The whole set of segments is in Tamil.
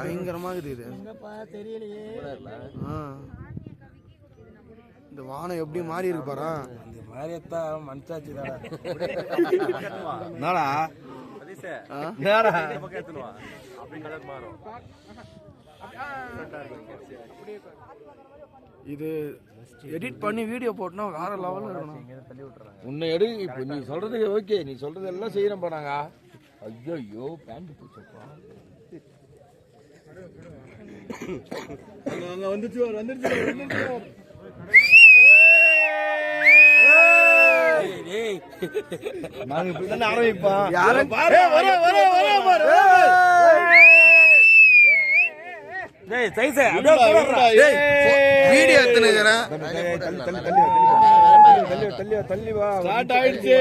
பயங்கரமா இருக்குது இந்த வானம் எப்படி மாறி இருக்கு பாரு. அந்த மாரியத்தான் மனசாச்சு இது எடிட் பண்ணி வீடியோ போட்டோம்னா வேற லெவல்ல இருக்கணும். உன்னை எடு. இப்போ நீ சொல்றது ஓகே, நீ சொல்றது எல்லாம் செய்யறோம் போனாங்க. ஐயோ பேண்ட் பூச்சப்பா வந்துச்சு நாங்க இப்படிதான் ஆரம்பிப்போம். வீடியோ எடுத்துக்கிறேன். தள்ளி வா. ஸ்டார்ட் ஆயிடுச்சு.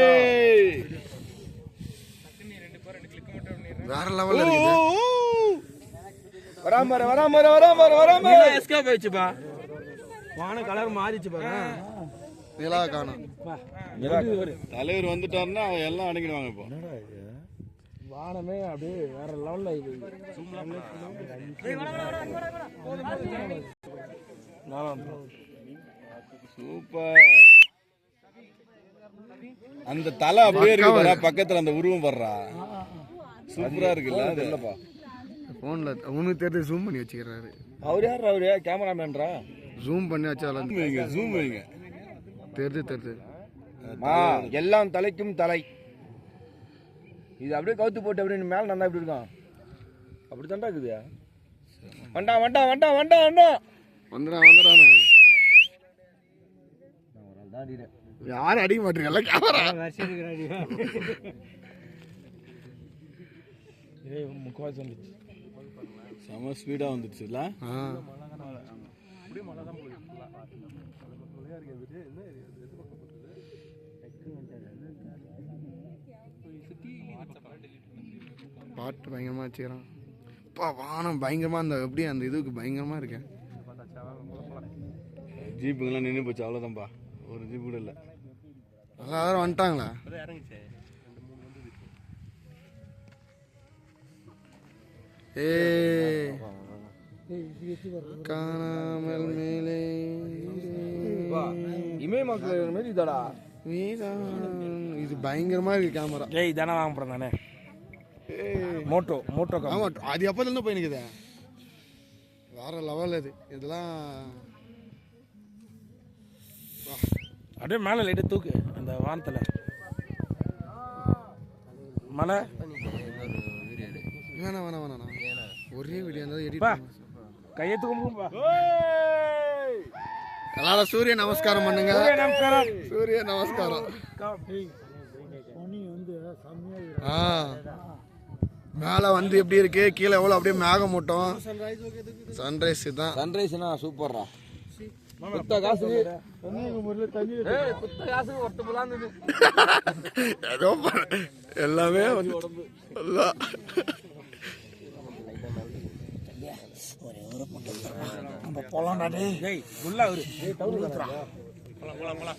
வேற லெவல்ல இருக்குது. வராம எஸ்கேப் ஆயிடுச்சுப்பா. வான கலர் மாறிச்சு பாரு. நிலா காணோம். தலைவர் வந்துட்டாருன்னா எல்லாம் அடங்கிடுவாங்க. இப்போ வானமே அப்படியே வேற லெவல்ல சூப்பர். அந்த தலை அப்படியே இருக்கு பக்கத்துல, அந்த உருவம் படுறா சூப்பரா இருக்குல்ல. அது இல்லப்பா போன்ல உனக்கு தெரிஞ்சு ஜூம் பண்ணி வச்சுக்கிறாரு. அவரு கேமராமேன்றா. ஜூம் பண்ணி வச்சாலும் ஜூம் வைங்க. தெரிஞ்சு எல்லாம் தலைக்கும் தலை. இது அப்படியே கவுத்து போட்டு அப்படியே மேல நல்லா இப்படி இருக்கான். அப்படி தாண்டா இருக்குது. யாரும் அடிக்க மாட்டீங்கல்ல கேமரா. முக்காவாசி வந்துச்சு. செம ஸ்பீடா வந்துடுச்சுல்ல. பாட்டு பயங்கரமா வச்சுக்கிறான். வானம் பயங்கரமா அந்த எப்படி அந்த இதுக்கு பயங்கரமா இருக்கேன். ஜீப்புங்கெல்லாம் நின்று போச்சு. அவ்வளோதான்ப்பா, ஒரு ஜீப் கூட இல்லை. எல்லாரும் வந்துட்டாங்களா? காணாமல் மேலே இமயமக்கள் மாதிரி இதடா. இது பயங்கரமா இருக்கு கேமரா. தானே வாங்க போறேன் நானே. மோட்டோ அது எப்போதுல இருந்து போயிருக்குது. வேற லெவல் அது. இதெல்லாம் அப்படியே மேலே லைட்டை தூக்கு. அந்த வானத்தில் மலை. வேணாம் ஒரே வீடியோ இருந்தாலும் எடிட் கையெழுத்துக்கும்பா. எல்லாரும் சூரிய நமஸ்காரம் பண்ணுங்க. சூரிய நமஸ்காரம். மேல வந்து எப்படி இருக்கு, கீழே எவ்வளவு அப்படியே மேகமூட்டம். சன்ரைஸ் தான். சன்ரைஸ்னா சூப்பர்ரா. காசு எல்லாமே போலாம்.